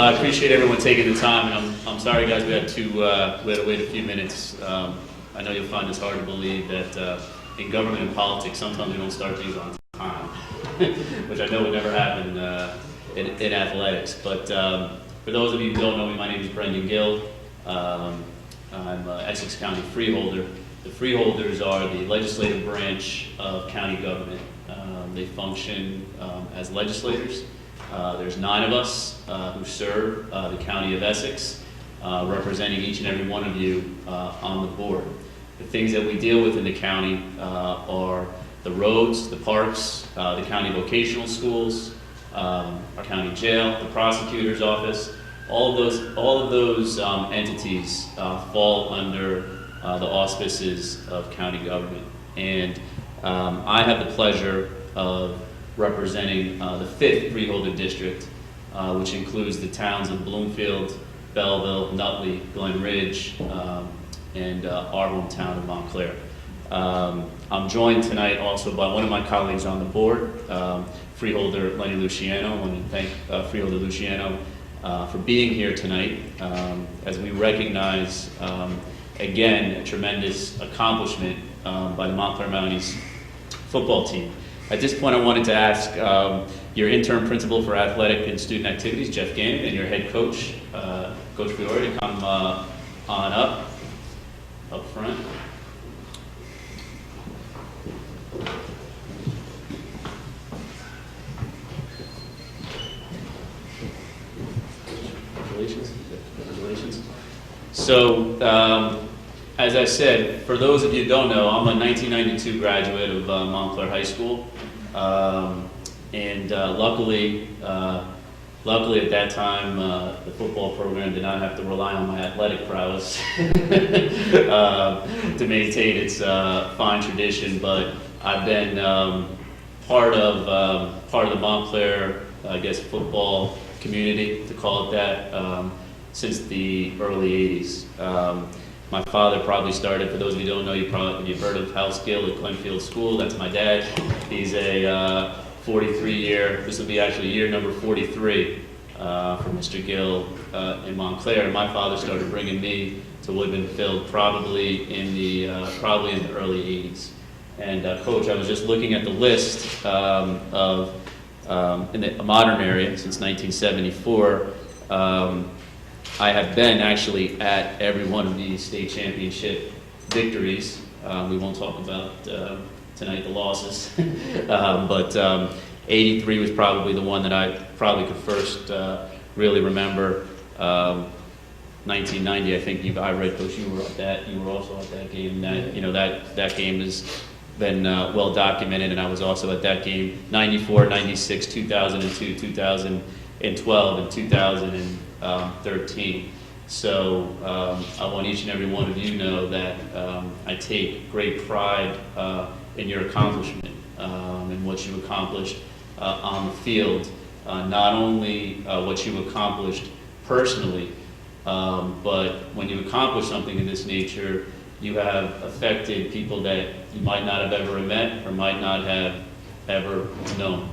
I appreciate everyone taking the time, and I'm sorry, guys, we had to wait a few minutes. I know you'll find this hard to believe that in government and politics, sometimes we don't start things on time, which I know would never happen in athletics. But for those of you who don't know me, my name is Brendan Gill. I'm Essex County Freeholder. The freeholders are the legislative branch of county government. They function as legislators. There's 9 of us who serve the county of Essex, representing each and every one of you on the board. The things that we deal with in the county are the roads, the parks, the county vocational schools, our county jail, the prosecutor's office. All of those entities fall under the auspices of county government. And I have the pleasure of representing the 5th Freeholder District, which includes the towns of Bloomfield, Belleville, Nutley, Glen Ridge, and our hometown of Montclair. I'm joined tonight also by one of my colleagues on the board, Freeholder Lenny Luciano. I want to thank Freeholder Luciano for being here tonight as we recognize, again, a tremendous accomplishment by the Montclair Mounties football team. At this point, I wanted to ask your interim principal for athletic and student activities, Jeff Gannon, and your head coach, Coach Fiore, to come on up front. Congratulations. So, as I said, for those of you who don't know, I'm a 1992 graduate of Montclair High School. Luckily at that time, the football program did not have to rely on my athletic prowess to maintain its fine tradition. But I've been part of the Montclair, I guess, football community, to call it that, since the early '80s. My father probably started, for those of you who don't know, you've heard of House Gill at Glenfield School. That's my dad. He's a 43-year, this will be actually year number 43 for Mr. Gill in Montclair. And my father started bringing me to Woodman Field probably in the early 80s. And Coach, I was just looking at the list of in the modern area since 1974. I have been actually at every one of these state championship victories. We won't talk about tonight the losses, but 83 was probably the one that I probably could first really remember. 1990, I think I read, Coach, you were at that. You were also at that game. That game has been well documented, and I was also at that game. 94, 96, 2002, 2012, and 2013. So I want each and every one of you to know that I take great pride in your accomplishment and what you accomplished on the field. Not only what you accomplished personally, but when you accomplish something of this nature, you have affected people that you might not have ever met or might not have ever known.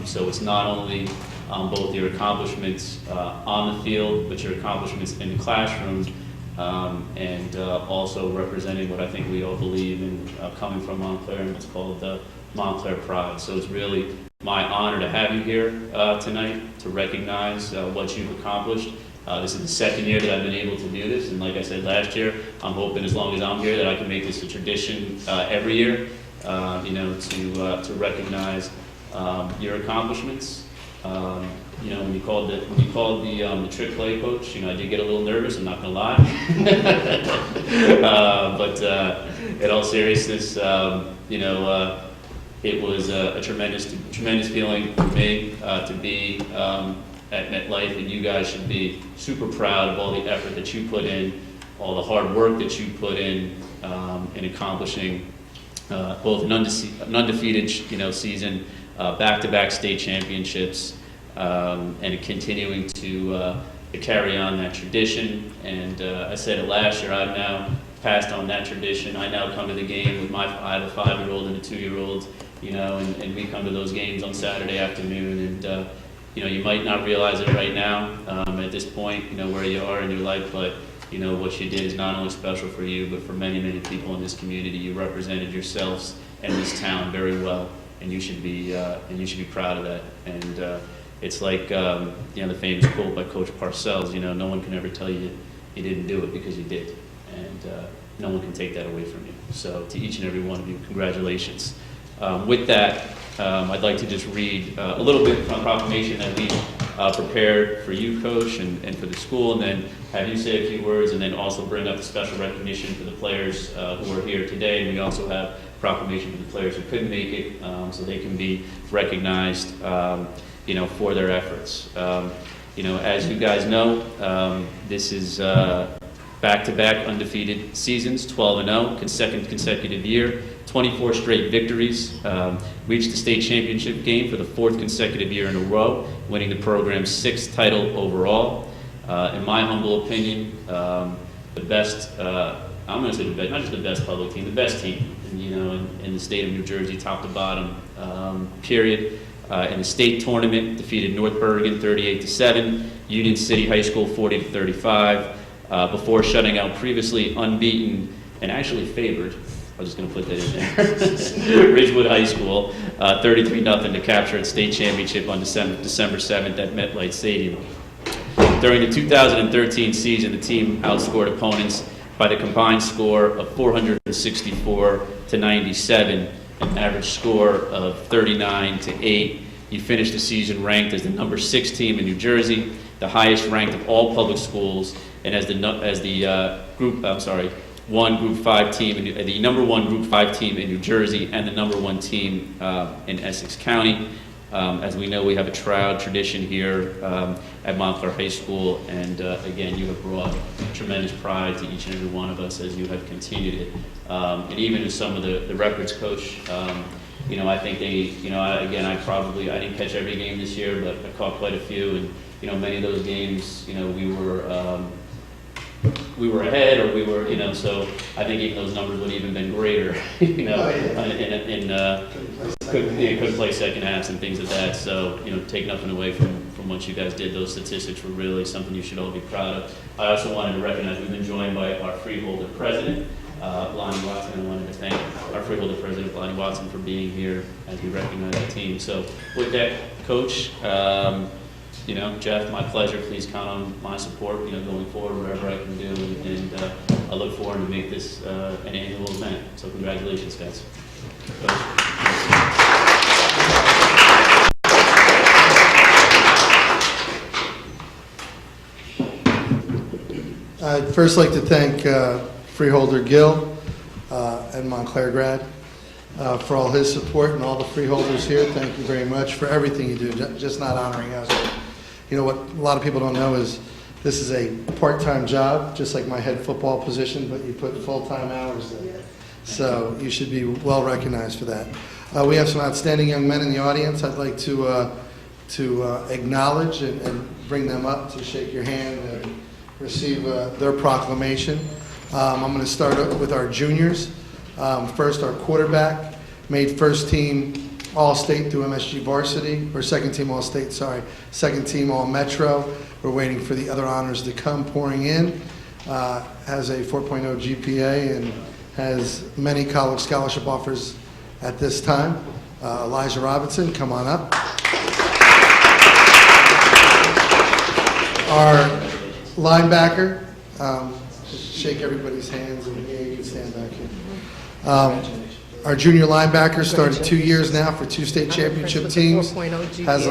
So it's not only both your accomplishments on the field, but your accomplishments in the classroom, and also representing what I think we all believe in, coming from Montclair and what's called the Montclair Pride. So it's really my honor to have you here tonight to recognize what you've accomplished. This is the second year that I've been able to do this, and like I said last year, I'm hoping as long as I'm here that I can make this a tradition every year, to recognize your accomplishments. When you called the trick play, Coach, I did get a little nervous, I'm not going to lie. But in all seriousness, it was a tremendous feeling for me to be at MetLife, and you guys should be super proud of all the effort that you put in, all the hard work that you put in accomplishing both an undefeated season, back-to-back state championships, and continuing to carry on that tradition. And I said it last year, I've now passed on that tradition. I now come to the game with I have a 5-year-old and a 2-year-old, and we come to those games on Saturday afternoon, and you might not realize it right now at this point, where you are in your life, but what you did is not only special for you, but for many, many people in this community. You represented yourselves and this town very well, and you should be proud of that. And it's like the famous quote by Coach Parcells. No one can ever tell you you didn't do it, because you did, and no one can take that away from you. So to each and every one of you, congratulations. With that, I'd like to just read a little bit from a proclamation that we prepared for you, Coach, and for the school, and then have you say a few words, and then also bring up the special recognition for the players who are here today. And we also have proclamation for the players who couldn't make it, so they can be recognized, for their efforts. As you guys know, this is back-to-back undefeated seasons, 12-0, second consecutive year, 24 straight victories, reached the state championship game for the fourth consecutive year in a row, winning the program's sixth title overall. In my humble opinion, the best, I'm going to say the best, not just the best public team, the best team, in the state of New Jersey, top to bottom, period. In the state tournament, defeated North Bergen 38-7, Union City High School 40-35, before shutting out previously unbeaten and actually favored, I'm just going to put that in there, Ridgewood High School, 33-0 to capture its state championship on December 7th at MetLife Stadium. During the 2013 season, the team outscored opponents by the combined score of 464 to 97, an average score of 39-8. You finished the season ranked as the number 6 team in New Jersey, the highest ranked of all public schools, and as the Group 5 team, the number 1 Group 5 team in New Jersey, and the number 1 team in Essex County. As we know, we have a proud tradition here at Montclair High School, and again, you have brought tremendous pride to each and every one of us as you have continued it. And even in some of the records, Coach, I think they, I didn't catch every game this year, but I caught quite a few, and many of those games, we were ahead, or we were, so I think even those numbers would have even been greater, couldn't play second halves and things like that. So, take nothing away from what you guys did. Those statistics were really something you should all be proud of. I also wanted to recognize we've been joined by our Freeholder President, Lonnie Watson. I wanted to thank our Freeholder President, Lonnie Watson, for being here as we recognize the team. So with that, Coach, Jeff, my pleasure. Please count on my support, going forward, whatever I can do, and I look forward to make this an annual event. So congratulations, guys. I'd first like to thank Freeholder Gill and Montclair Grad for all his support, and all the freeholders here. Thank you very much for everything you do, just not honoring us. What a lot of people don't know is this is a part-time job, just like my head football position, but you put full-time hours in. So you should be well recognized for that. We have some outstanding young men in the audience. I'd like to acknowledge and bring them up to shake your hand and receive their proclamation. I'm going to start with our juniors. First, our quarterback made first team All-State through MSG Varsity, or second team All-State, second team All-Metro. We're waiting for the other honors to come pouring in. Has a 4.0 GPA and has many college scholarship offers at this time. Elijah Robinson, come on up. Our linebacker, just shake everybody's hands, and yeah, you can stand back here. Our junior linebacker started 2 years now for 2 state championship teams. Has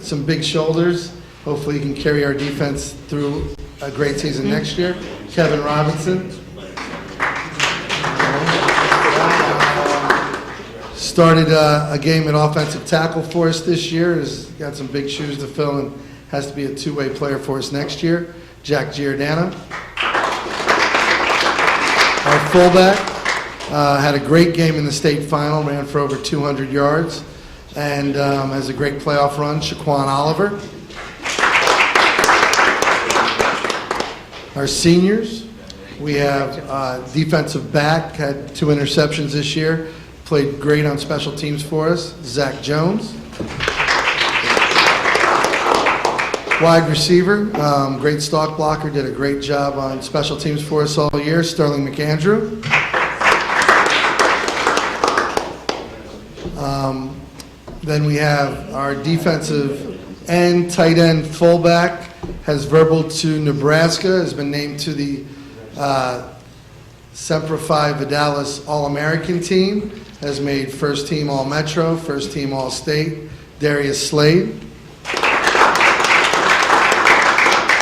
some big shoulders. Hopefully he can carry our defense through a great season next year. Kevin Robinson. Started a game at offensive tackle for us this year. Has got some big shoes to fill and has to be a two-way player for us next year. Jack Giordano. Our fullback. Had a great game in the state final, ran for over 200 yards, and has a great playoff run, Shaquan Oliver. Our seniors, we have defensive back, had 2 interceptions this year, played great on special teams for us, Zach Jones. Wide receiver, great stalk blocker, did a great job on special teams for us all year, Sterling McAndrew. Then we have our defensive end, tight end, fullback, has verbal to Nebraska, has been named to the Semper Fi Vidalis All-American team, has made first team All-Metro, first team All-State, Darius Slade.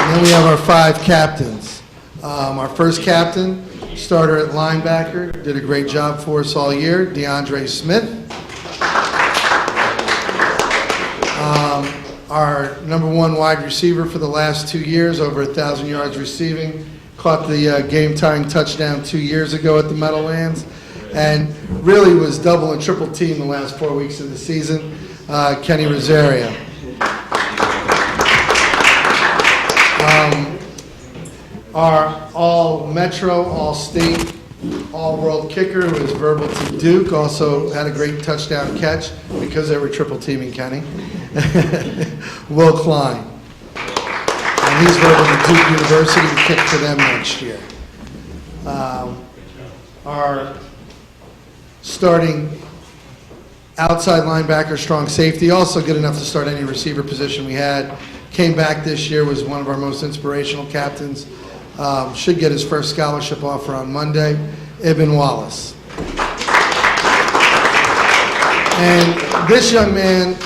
And then we have our 5 captains. Our first captain, starter at linebacker, did a great job for us all year, DeAndre Smith. Our number 1 wide receiver for the last 2 years, over 1,000 yards receiving, caught the game-tying touchdown 2 years ago at the Meadowlands, and really was double and triple teamed the last 4 weeks of the season, Kenny Rosario. Our all-Metro, all-state, all-world kicker, who was verbal to Duke, also had a great touchdown catch because they were triple teaming Kenny. Will Klein. And he's verbal to Duke University to kick for them next year. Our starting outside linebacker, strong safety, also good enough to start any receiver position we had. Came back this year, was one of our most inspirational captains. Should get his first scholarship offer on Monday, Ibn Wallace. And this young man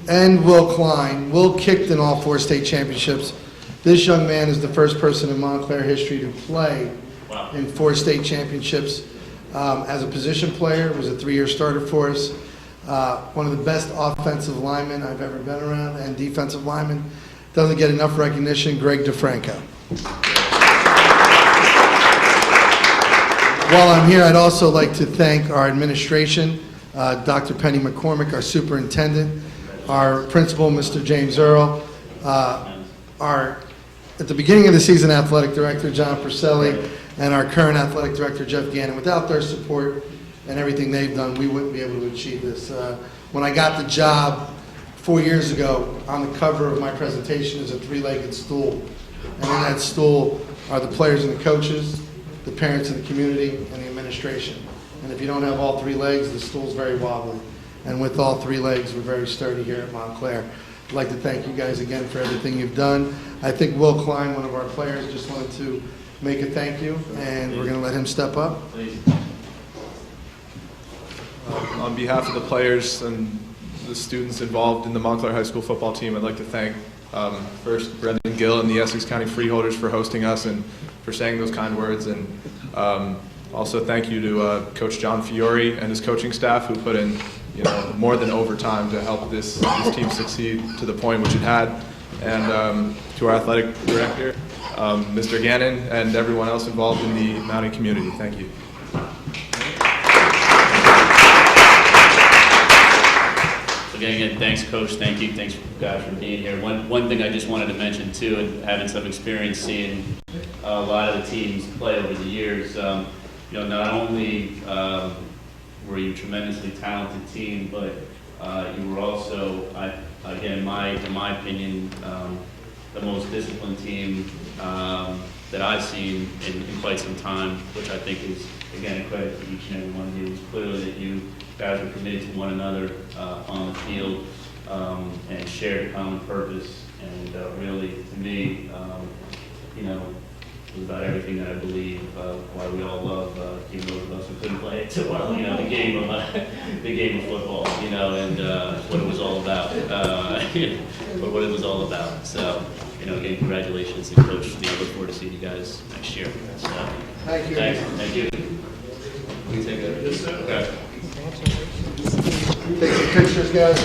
and Will Klein. Will kicked in all 4 state championships. This young man is the first person in Montclair history to play in 4 state championships. As a position player, was a 3-year starter for us. One of the best offensive linemen I've ever been around, and defensive linemen. Doesn't get enough recognition, Greg DeFranco. While I'm here, I'd also like to thank our administration, Dr. Penny McCormick, our superintendent, our principal, Mr. James Earl, our, at the beginning of the season, athletic director, John Purcelli, and our current athletic director, Jeff Gannon. Without their support and everything they've done, we wouldn't be able to achieve this. When I got the job 4 years ago, on the cover of my presentation is a 3-legged stool. And in that stool are the players and the coaches, the parents and the community, and the administration. And if you don't have all 3 legs, the stool's very wobbly. And with all 3 legs, we're very sturdy here at Montclair. I'd like to thank you guys again for everything you've done. I think Will Klein, one of our players, just wanted to make a thank you, and we're going to let him step up. On behalf of the players and the students involved in the Montclair High School football team, I'd like to thank first Brendan Gill and the Essex County Freeholders for hosting us and for saying those kind words, and also thank you to Coach John Fiore and his coaching staff, who put in more than overtime to help this team succeed to the point which it had, and to our athletic director, Mr. Gannon, and everyone else involved in the Mountie community. Thank you. Again, thanks, Coach. Thank you. Thanks, guys, for being here. One thing I just wanted to mention, too, and having some experience seeing a lot of the teams play over the years, not only were you a tremendously talented team, but you were also, again, in my opinion, the most disciplined team that I've seen in quite some time, which I think is, again, a credit to each and every one of you. It's clearly that you guys are committed to one another on the field and shared a common purpose. And really, to me, it was about everything that I believe why we all love, even those of us who couldn't play it too well, the game of football, and what it was all about, but what it was all about. So, again, congratulations, and Coach, I look forward to seeing you guys next year. So, Thank you. Thank you. We take a, okay. Take some pictures, guys.